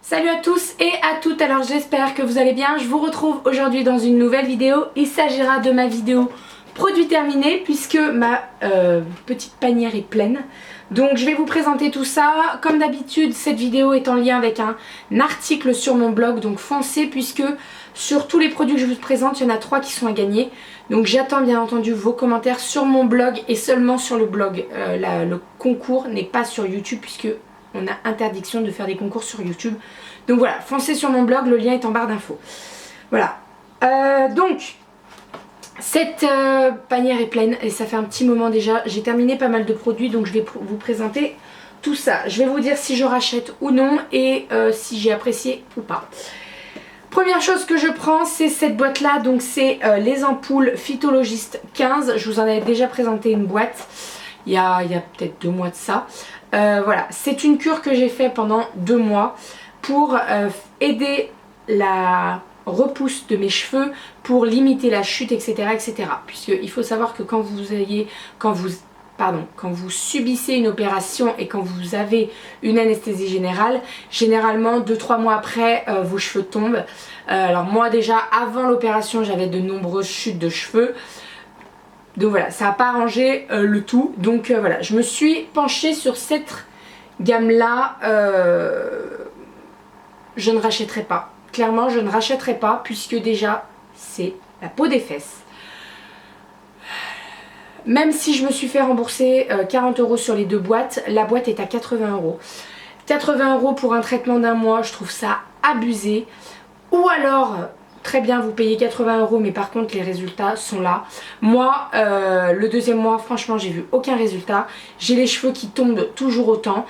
Salut à tous et à toutes, alors j'espère que vous allez bien. Je vous retrouve aujourd'hui dans une nouvelle vidéo. Il s'agira de ma vidéo produit terminé puisque ma petite panière est pleine. Donc je vais vous présenter tout ça. Comme d'habitude, cette vidéo est en lien avec un article sur mon blog, donc foncez, puisque sur tous les produits que je vous présente, il y en a 3 qui sont à gagner. Donc j'attends bien entendu vos commentaires sur mon blog et seulement sur le blog. Le concours n'est pas sur YouTube puisque on a interdiction de faire des concours sur YouTube. Donc voilà, foncez sur mon blog, le lien est en barre d'infos. Voilà. Donc, cette panière est pleine et ça fait un petit moment déjà. J'ai terminé pas mal de produits, donc je vais vous présenter tout ça. Je vais vous dire si je rachète ou non et si j'ai apprécié ou pas. Première chose que je prends, c'est cette boîte là. Donc c'est les ampoules Phytologist 15. Je vous en avais déjà présenté une boîte il y a peut-être 2 mois de ça. Voilà, c'est une cure que j'ai fait pendant 2 mois pour aider la repousse de mes cheveux, pour limiter la chute, etc. etc. Puisqu'il faut savoir que quand vous subissez une opération et quand vous avez une anesthésie générale, généralement 2-3 mois après, vos cheveux tombent. Alors moi déjà, avant l'opération, j'avais de nombreuses chutes de cheveux. Donc voilà, ça n'a pas arrangé le tout. Donc voilà, je me suis penchée sur cette gamme là. Je ne rachèterai pas. Clairement, je ne rachèterai pas puisque déjà, c'est la peau des fesses. Même si je me suis fait rembourser 40 € sur les 2 boîtes, la boîte est à 80 €. 80 € pour un traitement d'1 mois, je trouve ça abusé. Ou alors... très bien, vous payez 80 € mais par contre les résultats sont là. Moi le 2e mois, franchement j'ai vu aucun résultat. J'ai les cheveux qui tombent toujours autant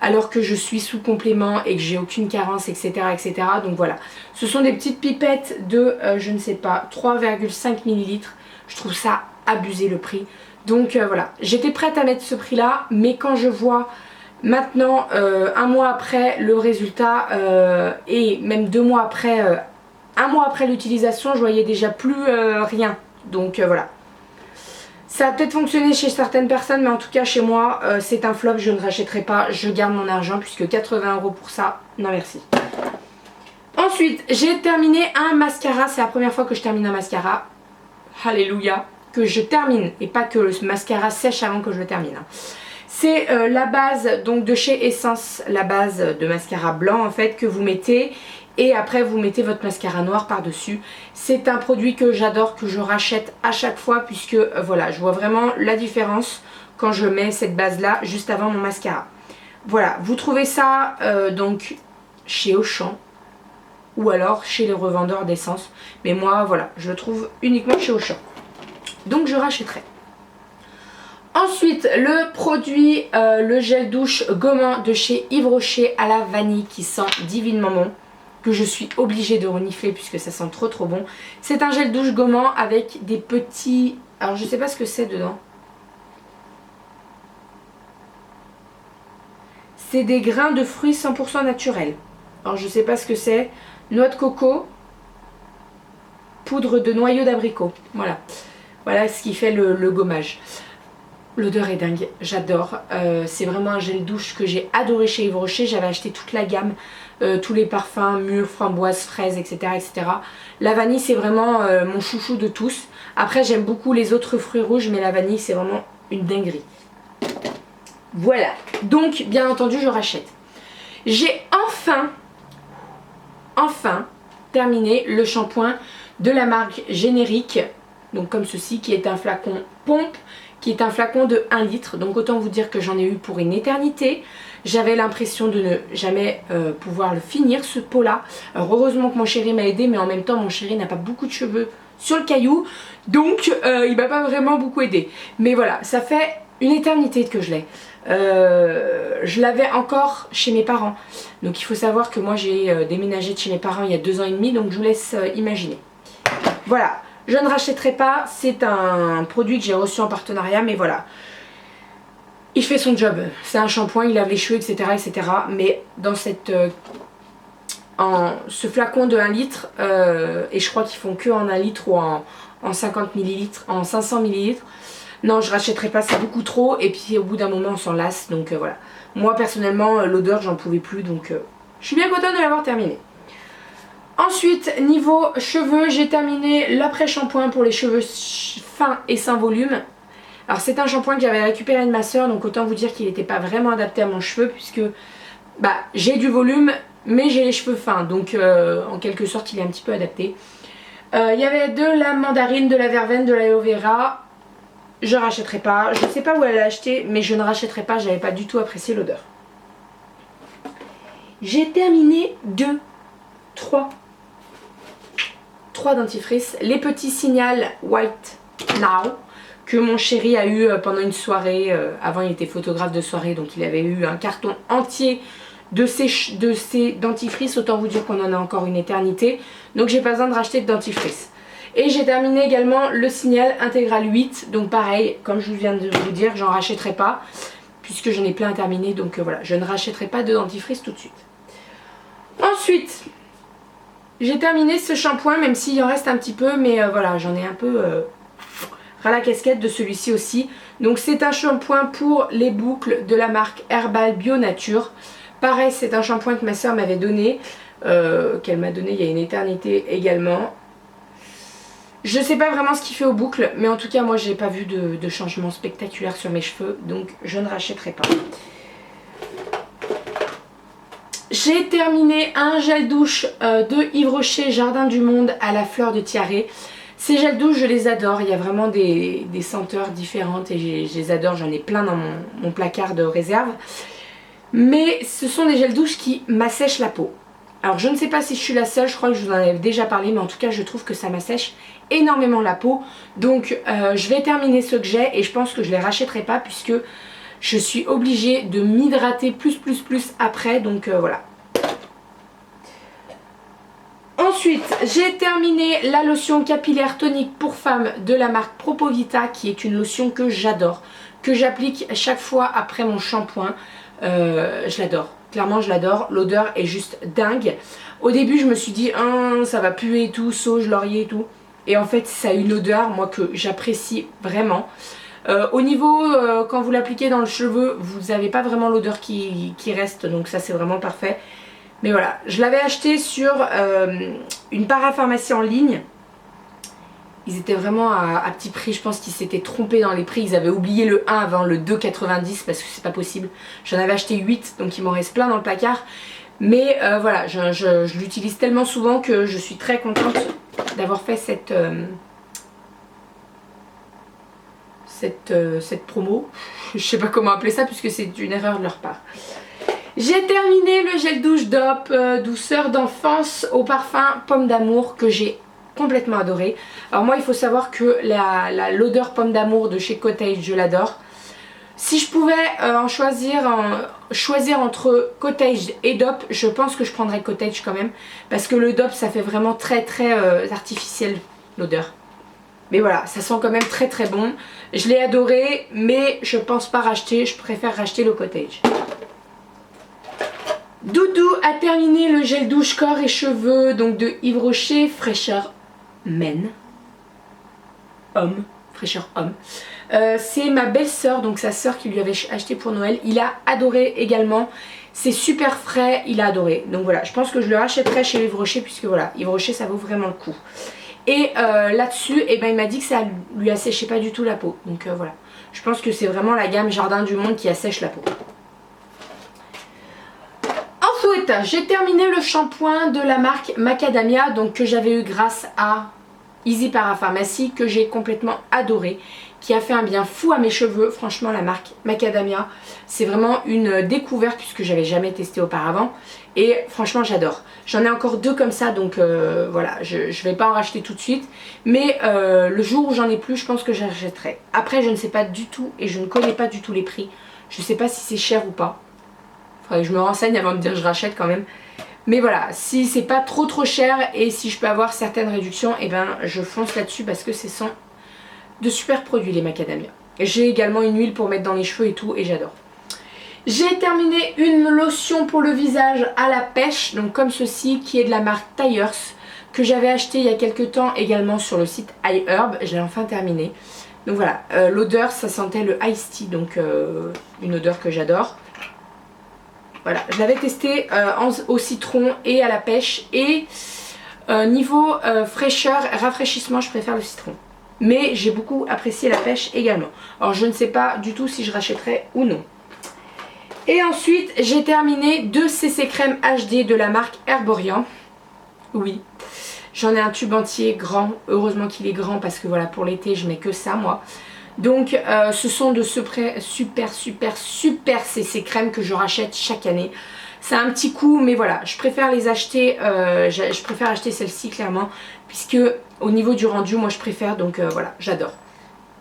alors que je suis sous complément et que j'ai aucune carence, etc., etc. Donc voilà, ce sont des petites pipettes de je ne sais pas, 3,5 ml. Je trouve ça abusé le prix. Donc voilà, j'étais prête à mettre ce prix là, mais quand je vois maintenant 1 mois après le résultat et même 2 mois après, 1 mois après l'utilisation, je voyais déjà plus rien. Donc voilà. Ça a peut-être fonctionné chez certaines personnes, mais en tout cas chez moi, c'est un flop. Je ne rachèterai pas. Je garde mon argent puisque 80 € pour ça, non merci. Ensuite, j'ai terminé un mascara. C'est la première fois que je termine un mascara. Alléluia. Que je termine et pas que le mascara sèche avant que je le termine. C'est la base donc de chez Essence, la base de mascara blanc en fait que vous mettez. Et après vous mettez votre mascara noir par dessus. C'est un produit que j'adore, que je rachète à chaque fois puisque voilà, je vois vraiment la différence quand je mets cette base là juste avant mon mascara. Voilà, vous trouvez ça donc chez Auchan ou alors chez les revendeurs d'essence. Mais moi voilà, je le trouve uniquement chez Auchan. Donc je rachèterai. Ensuite, le produit, le gel douche gommant de chez Yves Rocher à la vanille qui sent divinement bon, que je suis obligée de renifler puisque ça sent trop bon. C'est un gel douche gommant avec des petits... alors je sais pas ce que c'est dedans. C'est des grains de fruits 100% naturels. Alors je sais pas ce que c'est. Noix de coco, poudre de noyau d'abricot. Voilà. Voilà ce qui fait le gommage. L'odeur est dingue, j'adore. C'est vraiment un gel douche que j'ai adoré chez Yves Rocher. J'avais acheté toute la gamme, tous les parfums, mûres, framboises, fraises, etc., etc. La vanille, c'est vraiment mon chouchou de tous. Après, j'aime beaucoup les autres fruits rouges, mais la vanille, c'est vraiment une dinguerie. Voilà, donc bien entendu, je rachète. J'ai enfin terminé le shampoing de la marque Générique. Donc comme ceci, qui est un flacon pompe, qui est un flacon de 1 litre. Donc autant vous dire que j'en ai eu pour une éternité. J'avais l'impression de ne jamais pouvoir le finir, ce pot là. Alors heureusement que mon chéri m'a aidé, mais en même temps mon chéri n'a pas beaucoup de cheveux sur le caillou. Donc il m'a pas vraiment beaucoup aidé. Mais voilà, ça fait une éternité que je l'ai. Je l'avais encore chez mes parents. Donc il faut savoir que moi j'ai déménagé de chez mes parents il y a 2 ans et demi. Donc je vous laisse imaginer. Voilà. Je ne rachèterai pas, c'est un produit que j'ai reçu en partenariat, mais voilà. Il fait son job, c'est un shampoing, il lave les cheveux, etc. etc. Mais dans cette, ce flacon de 1 litre, et je crois qu'ils font que en 1 litre ou en 50 ml, en 500 ml, Non, je rachèterai pas, c'est beaucoup trop. Et puis au bout d'un moment, on s'en lasse. Donc voilà. Moi, personnellement, l'odeur, j'en pouvais plus. Donc je suis bien contente de l'avoir terminé. Ensuite, niveau cheveux, j'ai terminé l'après-shampoing pour les cheveux fins et sans volume. Alors c'est un shampoing que j'avais récupéré de ma soeur, donc autant vous dire qu'il n'était pas vraiment adapté à mon cheveu puisque bah, j'ai du volume mais j'ai les cheveux fins, donc en quelque sorte il est un petit peu adapté. Il y avait de la mandarine, de la verveine, de l'aloe vera. Je rachèterai pas, je ne sais pas où elle l'a acheté mais je ne rachèterai pas, j'avais pas du tout apprécié l'odeur. J'ai terminé 3 dentifrices, les petits Signal White Now que mon chéri a eu pendant une soirée. Avant il était photographe de soirée, donc il avait eu un carton entier de ces dentifrices. Autant vous dire qu'on en a encore une éternité, donc j'ai pas besoin de racheter de dentifrice. Et j'ai terminé également le Signal Intégral 8, donc pareil, comme je viens de vous dire, j'en rachèterai pas puisque j'en ai plein à terminer, donc voilà, je ne rachèterai pas de dentifrice tout de suite. Ensuite, j'ai terminé ce shampoing, même s'il en reste un petit peu, mais voilà, j'en ai un peu ras la casquette de celui-ci aussi. Donc c'est un shampoing pour les boucles de la marque Herbal Bio Nature. Pareil, c'est un shampoing que ma soeur m'avait donné, qu'elle m'a donné il y a une éternité également. Je sais pas vraiment ce qu'il fait aux boucles, mais en tout cas moi j'ai pas vu de changement spectaculaire sur mes cheveux, donc je ne rachèterai pas. J'ai terminé un gel douche de Yves Rocher Jardin du Monde à la fleur de tiare. Ces gels douche, je les adore, il y a vraiment des senteurs différentes et je les adore, j'en ai plein dans mon placard de réserve. Mais ce sont des gels douche qui m'assèchent la peau. Alors je ne sais pas si je suis la seule, je crois que je vous en avais déjà parlé, mais en tout cas je trouve que ça m'assèche énormément la peau. Donc je vais terminer ce que j'ai et je pense que je ne les rachèterai pas puisque je suis obligée de m'hydrater plus après, donc voilà. Ensuite, j'ai terminé la lotion capillaire tonique pour femmes de la marque Propovita, qui est une lotion que j'adore, que j'applique chaque fois après mon shampoing. Je l'adore, clairement je l'adore, l'odeur est juste dingue. Au début je me suis dit ça va puer et tout, sauge, laurier et tout. Et en fait ça a une odeur, moi, que j'apprécie vraiment. Au niveau, quand vous l'appliquez dans le cheveu, vous n'avez pas vraiment l'odeur qui reste, donc ça c'est vraiment parfait. Mais voilà, je l'avais acheté sur une parapharmacie en ligne. Ils étaient vraiment à petit prix, je pense qu'ils s'étaient trompés dans les prix. Ils avaient oublié le 1 avant le 2,90 parce que c'est pas possible. J'en avais acheté 8, donc il m'en reste plein dans le placard. Mais voilà, je l'utilise tellement souvent que je suis très contente d'avoir fait cette promo. Je sais pas comment appeler ça puisque c'est une erreur de leur part. J'ai terminé le gel douche DOP douceur d'enfance au parfum pomme d'amour que j'ai complètement adoré. Alors moi il faut savoir que l'odeur pomme d'amour de chez Cottage, je l'adore. Si je pouvais choisir entre Cottage et DOP, je pense que je prendrais Cottage quand même. Parce que le DOP ça fait vraiment très artificiel l'odeur. Mais voilà, ça sent quand même très bon. Je l'ai adoré, mais je pense pas racheter, je préfère racheter le Cottage. Doudou a terminé le gel douche corps et cheveux donc de Yves Rocher, fraîcheur men, homme, fraîcheur homme. C'est ma belle-sœur, donc sa sœur qui lui avait acheté pour Noël. Il a adoré également, c'est super frais, il a adoré. Donc voilà, je pense que je le rachèterai chez Yves Rocher puisque voilà, Yves Rocher ça vaut vraiment le coup. Et là-dessus, eh ben, il m'a dit que ça lui asséchait pas du tout la peau. Donc voilà, je pense que c'est vraiment la gamme Jardin du Monde qui assèche la peau. Ensuite, j'ai terminé le shampoing de la marque Macadamia, donc que j'avais eu grâce à Easy Parapharmacie, que j'ai complètement adoré, qui a fait un bien fou à mes cheveux. Franchement, la marque Macadamia, c'est vraiment une découverte puisque j'avais jamais testé auparavant. Et franchement, j'adore. J'en ai encore 2 comme ça, donc voilà, je vais pas en racheter tout de suite. Mais le jour où j'en ai plus, je pense que j'achèterai. Après, je ne sais pas du tout et je ne connais pas du tout les prix. Je ne sais pas si c'est cher ou pas. Faudrait que je me renseigne avant de dire je rachète quand même. Mais voilà, si c'est pas trop cher et si je peux avoir certaines réductions, et ben je fonce là-dessus parce que ce sont de super produits les macadamia. J'ai également une huile pour mettre dans les cheveux et tout et j'adore. J'ai terminé une lotion pour le visage à la pêche, donc comme ceci, qui est de la marque Tyers, que j'avais acheté il y a quelques temps également sur le site iHerb. Je l'ai enfin terminé. Donc voilà, l'odeur ça sentait le Ice Tea, donc une odeur que j'adore. Voilà, je l'avais testé au citron et à la pêche et niveau fraîcheur, rafraîchissement, je préfère le citron. Mais j'ai beaucoup apprécié la pêche également. Alors je ne sais pas du tout si je rachèterai ou non. Et ensuite j'ai terminé 2 CC crème HD de la marque Herborian. Oui, j'en ai un tube entier grand. Heureusement qu'il est grand parce que voilà, pour l'été je mets que ça moi. Donc ce sont de ce super CC crème que je rachète chaque année. C'est un petit coup mais voilà, je préfère les acheter, je préfère acheter celle-ci clairement. Puisque au niveau du rendu moi je préfère, donc voilà, j'adore.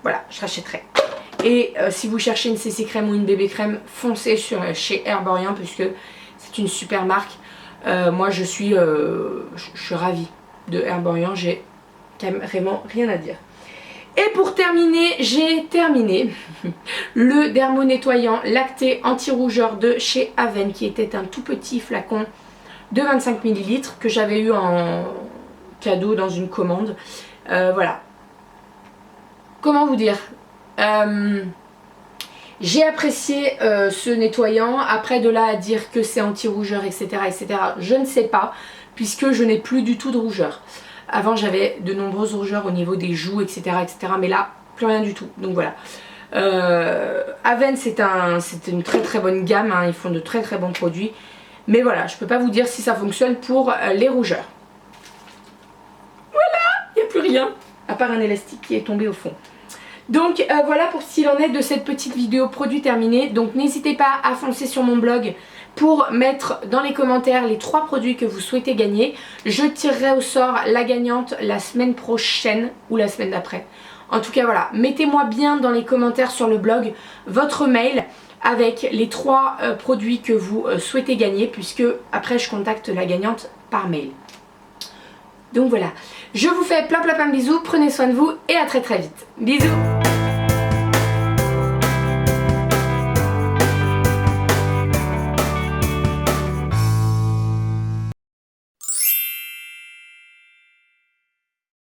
Voilà, je rachèterai. Et si vous cherchez une CC crème ou une bébé crème, foncez chez Herborian puisque c'est une super marque. Moi je suis ravie de Herborian, j'ai carrément rien à dire. Et pour terminer, j'ai terminé le dermo nettoyant lacté anti-rougeur de chez Aven qui était un tout petit flacon de 25 ml que j'avais eu en cadeau dans une commande. Voilà. Comment vous dire, j'ai apprécié ce nettoyant. Après de là à dire que c'est anti-rougeur etc., je ne sais pas puisque je n'ai plus du tout de rougeur. Avant j'avais de nombreuses rougeurs au niveau des joues etc., mais là plus rien du tout, donc voilà. Aven c'est une très bonne gamme, hein. Ils font de très bons produits, mais voilà, je peux pas vous dire si ça fonctionne pour les rougeurs. Voilà, il n'y a plus rien à part un élastique qui est tombé au fond. Donc voilà pour ce qu'il en est de cette petite vidéo produit terminé. Donc n'hésitez pas à foncer sur mon blog pour mettre dans les commentaires les 3 produits que vous souhaitez gagner. Je tirerai au sort la gagnante la semaine prochaine ou la semaine d'après. En tout cas voilà, mettez-moi bien dans les commentaires sur le blog votre mail avec les 3 produits que vous souhaitez gagner, puisque après je contacte la gagnante par mail. Donc voilà, je vous fais plein de bisous, prenez soin de vous et à très vite. Bisous.